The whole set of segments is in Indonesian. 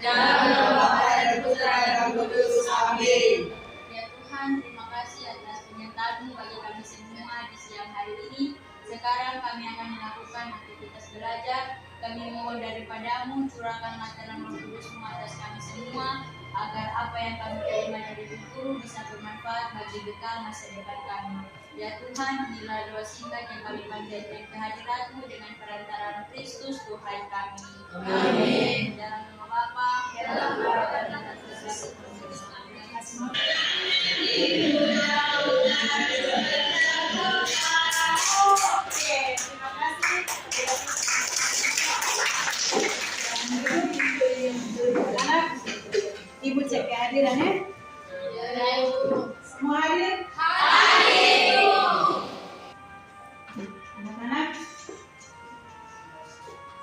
dalam nama Bapa dan Putra dan Roh Kudus. Amin. Ya Tuhan, terima kasih atas penyertaan-Mu bagi kami semua di siang hari ini. Sekarang kami akan melakukan aktivitas belajar. Kami mohon daripada-Mu, curahkanlah dalam Roh Kudus-Mu atas kami semua, agar apa yang kami terima dari Guru bisa bermanfaat bagi bekal masa depan kami. Ya Tuhan, inilah doa singkat yang kami panjatkan kehadirat-Mu dengan perantaraan Kristus Tuhan kami. Amin. Dalam nama Bapa, dalam nama dan dalam Kristus. Anak, Ibu cek kehadirannya. Semua hadir? Hadir. Anak-anak,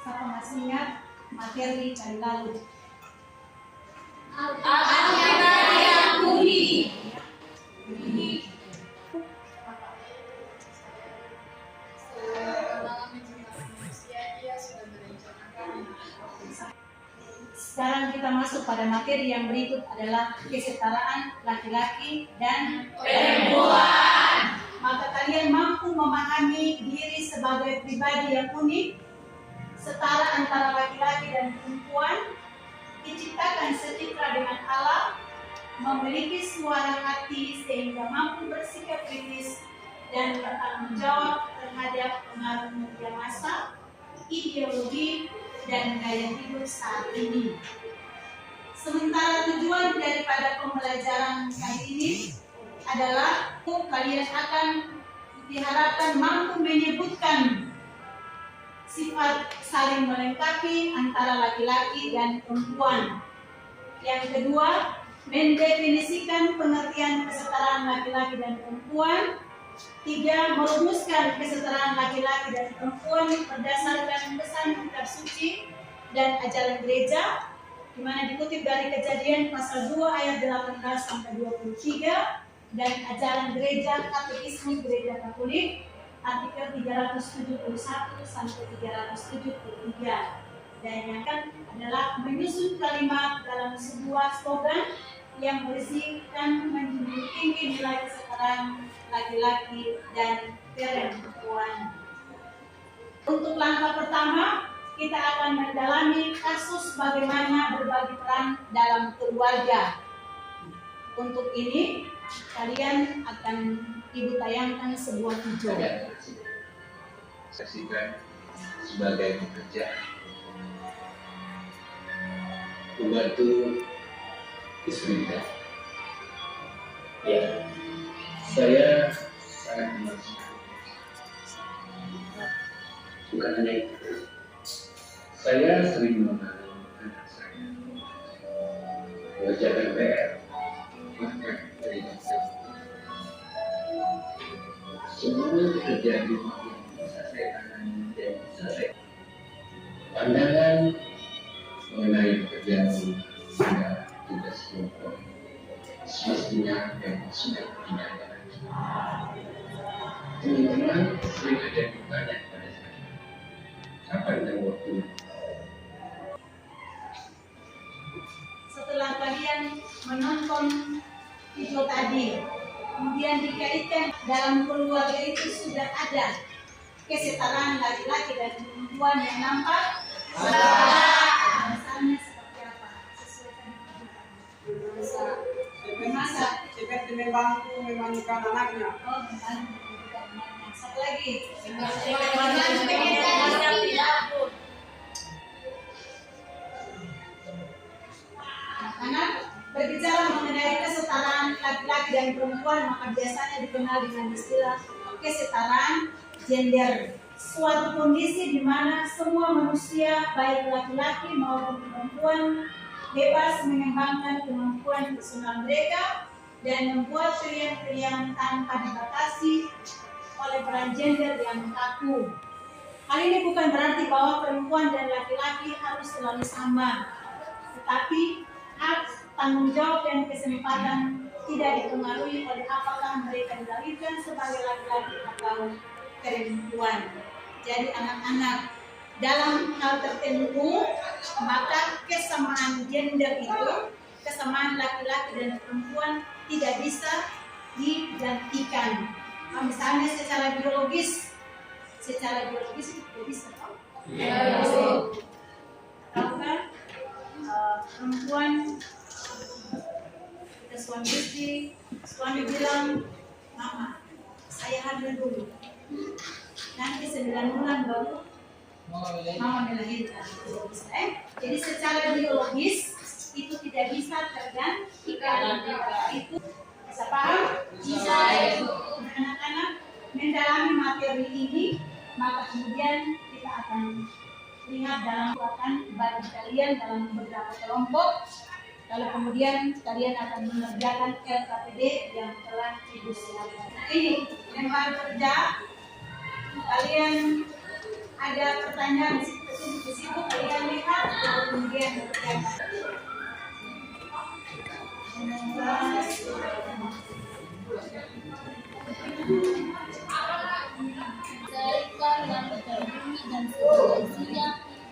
siapa masih ingat materi kali lalu? Anak yang budi. Sekarang kita masuk pada materi yang berikut adalah kesetaraan laki-laki dan Perempuan. maka kalian mampu memahami diri sebagai pribadi yang unik, setara antara laki-laki dan perempuan, diciptakan sejahtera dengan Allah, memiliki suara hati sehingga mampu bersikap kritis dan bertanggung jawab terhadap pengaruh media massa, ideologi, dan gaya hidup saat ini. Sementara tujuan daripada pembelajaran kali ini adalah kalian akan diharapkan mampu menyebutkan sifat saling melengkapi antara laki-laki dan perempuan. Yang kedua, mendefinisikan pengertian kesetaraan laki-laki dan perempuan. Tiga, merumuskan kesetaraan laki-laki dan perempuan berdasarkan pesan kitab suci dan ajaran gereja, di mana dikutip dari Kejadian pasal 2 ayat 18 sampai 23 dan ajaran gereja Katekisme Gereja Katolik artikel 371 sampai 373. Dan yang kan adalah menyusun kalimat dalam sebuah slogan yang berisikan menjunjung tinggi nilai kesetaraan laki-laki dan perempuan. Untuk langkah pertama, kita akan mendalami kasus bagaimana berbagi peran dalam keluarga. Untuk ini, kalian akan Ibu tayangkan sebuah video. Saksikan sebagai pekerja membantu istri. Ya, saya sangat mengasihi. Bukan hanya itu, saya sering membantu anak saya mengerjakan PR, bahkan dari semua pekerjaan rumah yang bisa saya tangani dan bisa saya pandangan mengenai pekerjaan rumah adalah tugas perempuan semestinya yang sudah tidak ada lagi. Teman-teman sering ada bertanya kepada saya, kapan dan waktu? Setelah kalian menonton video tadi, kemudian dikaitkan dalam keluarga itu sudah ada kesetaraan laki-laki dan perempuan yang nampak. Misalnya seperti apa? Sesuaikan memasak, Seperti membantu memandikan anaknya. oh membantu mendidik anaknya. Satu lagi, anak-anak berbicara mengenai kesetaraan laki-laki dan perempuan, maka biasanya dikenal dengan istilah kesetaraan gender. Suatu kondisi di mana semua manusia, baik laki-laki maupun perempuan, bebas mengembangkan kemampuan personal mereka dan membuat pilihan-pilihan tanpa dibatasi oleh peran gender yang kaku. Hal ini bukan berarti bahwa perempuan dan laki-laki harus selalu sama, tetapi hak, tanggung jawab, dan kesempatan tidak dipengaruhi oleh apakah mereka dilahirkan sebagai laki-laki atau perempuan. Jadi anak-anak, dalam hal tertentu, maka kesamaan gender itu, kesamaan laki-laki dan perempuan tidak bisa digantikan. Misalnya secara biologis itu tidak bisa. Tahu kan? Perempuan kita suami istri, suami bilang, mama, saya hamil dulu. Nanti 9 bulan baru mama melahirkan. Jadi secara biologis itu tidak bisa tergantikan. Itu bisa paham? Bisa. Anak-anak mendalami materi ini, maka kemudian kita akan lihat dalam akan bagi kalian dalam beberapa kelompok. Lalu kemudian kalian akan mengerjakan LKPD yang telah Ibu siapkan. Ini lempar kerja. Kalian ada pertanyaan di situ kalian lihat, lalu kemudian mengerjakan. Seekor wanita bumi dan segala isinya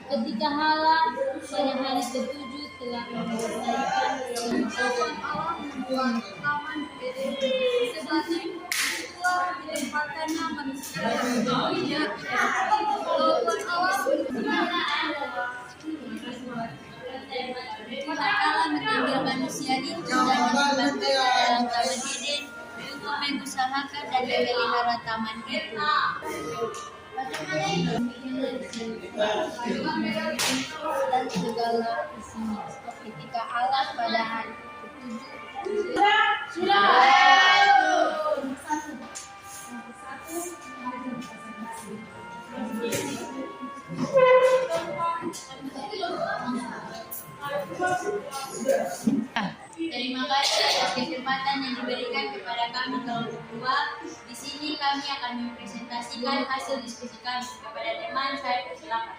ketika halam pada hari ke-7 telah menyelesaikan penciptaan alam membuat rekaman sebagai peristiwa dilemparkannya manusia tidak kelakuan alam manakala mengambil manusia itu dan menempatkannya dalam taman Eden untuk mengusahakan dan memelihara taman itu. Bagaimana itu dan segala isinya ketika Allah pada hari ke-7 sudah. Terima kasih atas kesempatan yang diberikan kepada kami kelompok 2. Di sini kami akan mempresentasikan hasil diskusi kami kepada teman saya persilakan.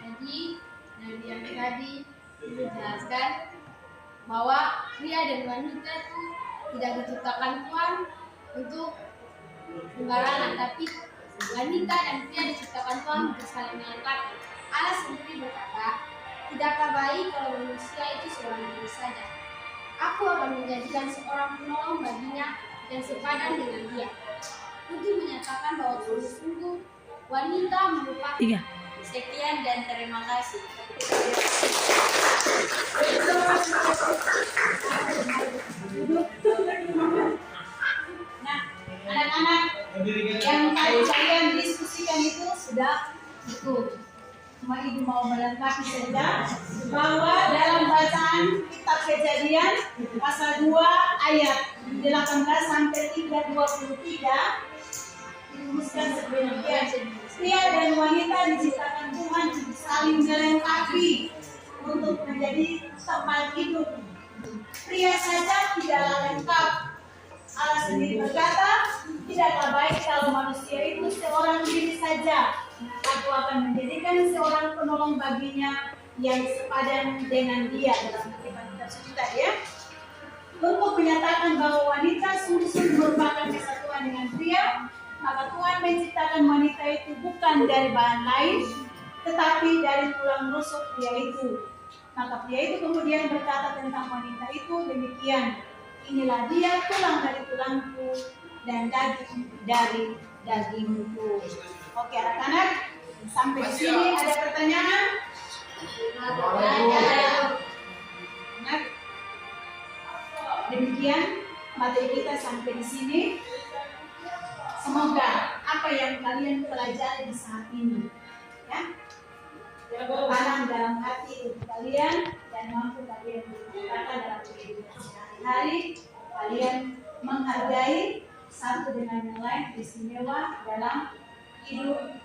Jadi dari yang tadi dijelaskan bahwa pria dan wanita itu tidak diciptakan Tuhan untuk sembarangan, tapi wanita dan pria diciptakan Tuhan untuk saling melengkapi. Allah sendiri berkata, tidakkah baik kalau manusia itu seorang diri saja? Aku akan menjadikan seorang penolong baginya dan sepadan dengan dia, untuk menyatakan bahwa sungguh-sungguh wanita merupakan. Sekian dan terima kasih. Nah, anak-anak yang tadi kalian diskusikan itu sudah cukup. Cuma Ibu mau melengkapi saja bahwa dalam bacaan kitab Kejadian pasal 2 ayat 18 sampai 23 dirumuskan seperti demikian. Pria dan wanita diciptakan Tuhan saling melengkapi untuk menjadi tempat hidup. Pria saja tidaklah lengkap. Allah sendiri berkata, tidaklah baik kalau manusia itu seorang diri saja. Aku akan menjadikan seorang penolong baginya yang sepadan dengan dia, dalam kitab suci tadi ya. Untuk menyatakan bahwa wanita sungguh-sungguh merupakan kesatuan dengan pria, maka Tuhan menciptakan wanita itu bukan dari bahan lain, tetapi dari tulang rusuk pria itu. Maka pria itu kemudian berkata tentang wanita itu demikian, inilah dia tulang dari tulangku dan daging dari dagingku. Oke anak-anak, sampai di sini ada pertanyaan? Nah, demikian materi kita sampai di sini. Semoga apa yang kalian pelajari di saat ini, ya, tertanam dalam hati kalian dan mampu kalian gunakan dalam kehidupan sehari-hari. Kalian menghargai satu dengan yang lain istimewa dalam hidup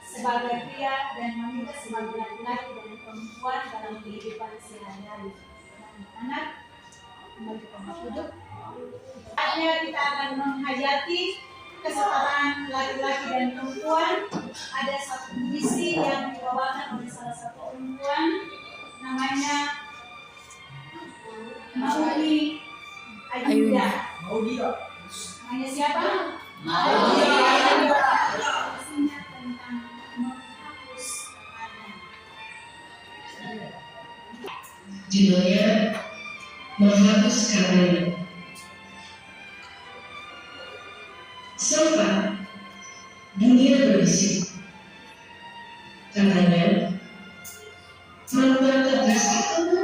sebagai pria dan wanita, sebagai laki-laki dan perempuan dalam kehidupan sehari-hari. Anak-anak, kembali ke tempat duduk. Saatnya kita akan menghayati kesetaraan laki-laki dan perempuan. Ada satu misi yang dibawakan oleh salah satu perempuan, namanya Maudi Ayunda. Namanya siapa? Maudi Ayunda. Isinya tentang menghapus Judulnya Menghapus Karanya. Sempat dunia berbisik, katanya perempuan tegas itu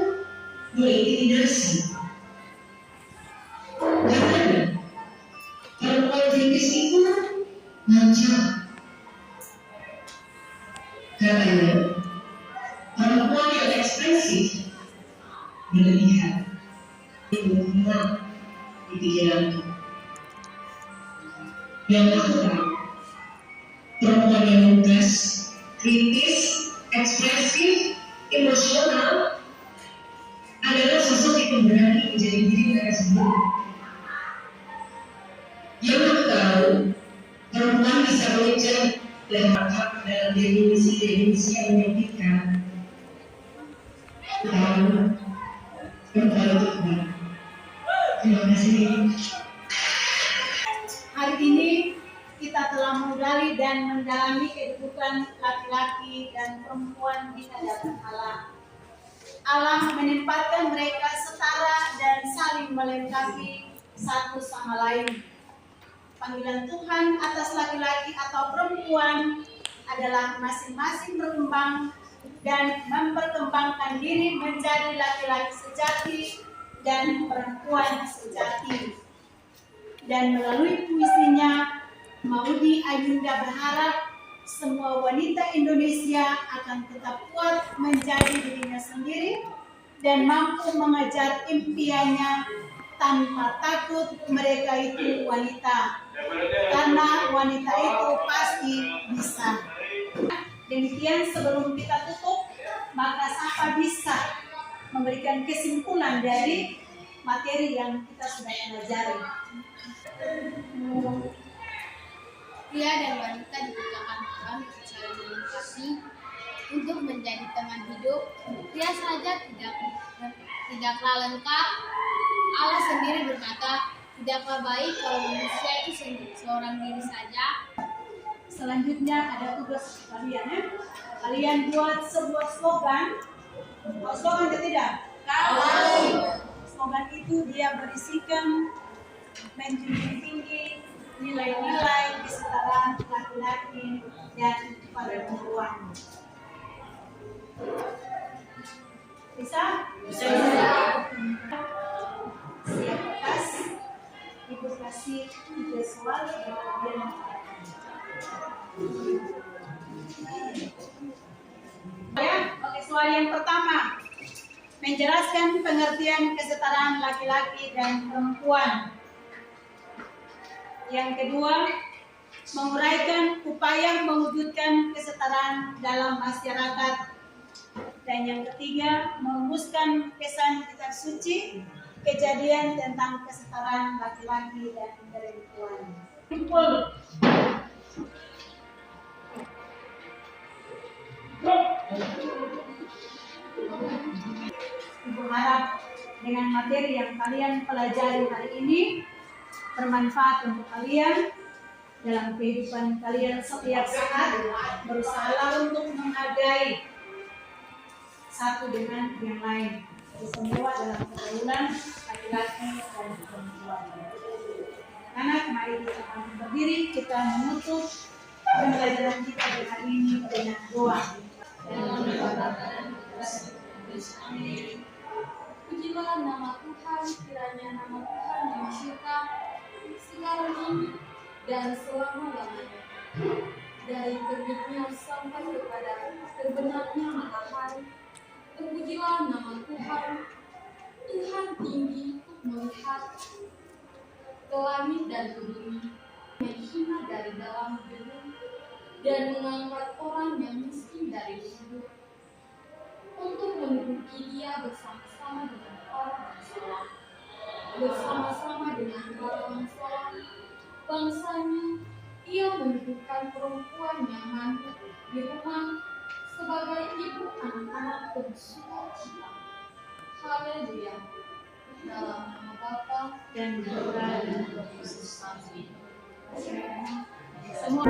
mengintimidasi. Katanya perempuan kritis itu ngancam. Katanya perempuan yang ekspresif berlebihan. Benar di pikiranku. Yang aku tahu, perempuan yang tegas, kritis, ekspresif, emosional adalah sosok yang berani menjadi diri mereka sendiri. Yang aku tahu, perempuan bisa mengejar dan hak dalam definisi yang menyempitkan. Tahu, perempuan itu kuat. Terima kasih. Hari ini kita telah menggali dan mendalami kehidupan laki-laki dan perempuan di hadapan Allah. Allah menempatkan mereka setara dan saling melengkapi satu sama lain. Panggilan Tuhan atas laki-laki atau perempuan adalah masing-masing berkembang dan memperkembangkan diri menjadi laki-laki sejati dan perempuan sejati. Dan melalui puisinya, Maudy Ayunda berharap semua wanita Indonesia akan tetap kuat menjadi dirinya sendiri dan mampu mengejar impiannya tanpa takut mereka itu wanita, karena wanita itu pasti bisa. Demikian sebelum kita tutup, maka siapa bisa memberikan kesimpulan dari materi yang kita sudah pelajari. Pria dan wanita diciptakan Tuhan untuk saling melengkapi untuk menjadi teman hidup. Pria saja tidaklah lengkap. Allah sendiri berkata, tidaklah baik kalau manusia itu seorang diri saja. Selanjutnya ada tugas kalian ya. Kalian buat sebuah slogan. Slogan ketidak? Slogan itu dia berisikan menjunjung tinggi nilai-nilai kesetaraan laki-laki dan para perempuan. Bisa? Bisa. Siap atas. Ibu kasih 3 soal yang kalian ya, oke, soal yang pertama. Menjelaskan pengertian kesetaraan laki-laki dan perempuan. Yang kedua, menguraikan upaya mewujudkan kesetaraan dalam masyarakat. Dan yang ketiga, merumuskan pesan kitab suci, kejadian tentang kesetaraan laki-laki dan perempuan. Ibu harap dengan materi yang kalian pelajari hari ini bermanfaat untuk kalian dalam kehidupan kalian setiap saat. Berusahalah untuk menghargai satu dengan yang lain, semua dalam pergaulan laki-laki dan perempuan. Anak, mari kita berdiri, kita menutup pembelajaran kita hari ini dengan doa. Amin. Pujilah nama Tuhan, kiranya nama Tuhan yang mencipta sekarang ini dan selama-lamanya. Dari terbitnya sampai kepada terbenamnya matahari, terpujilah nama Tuhan. Tuhan tinggi untuk melihat ke langit dan ke bumi, menghina dari dalam gedung dan mengangkat orang yang miskin dari kubur, untuk menduduki dia bersama-sama dengan orang yang salah, bersama-sama dengan orang yang salah. Bangsanya, ia mendudukkan perempuan yang mandul di rumah sebagai ibu anak-anak bersukacita. Haleluya. Dalam nama Bapa dan Putra dan Roh Kudus. Amin. Semua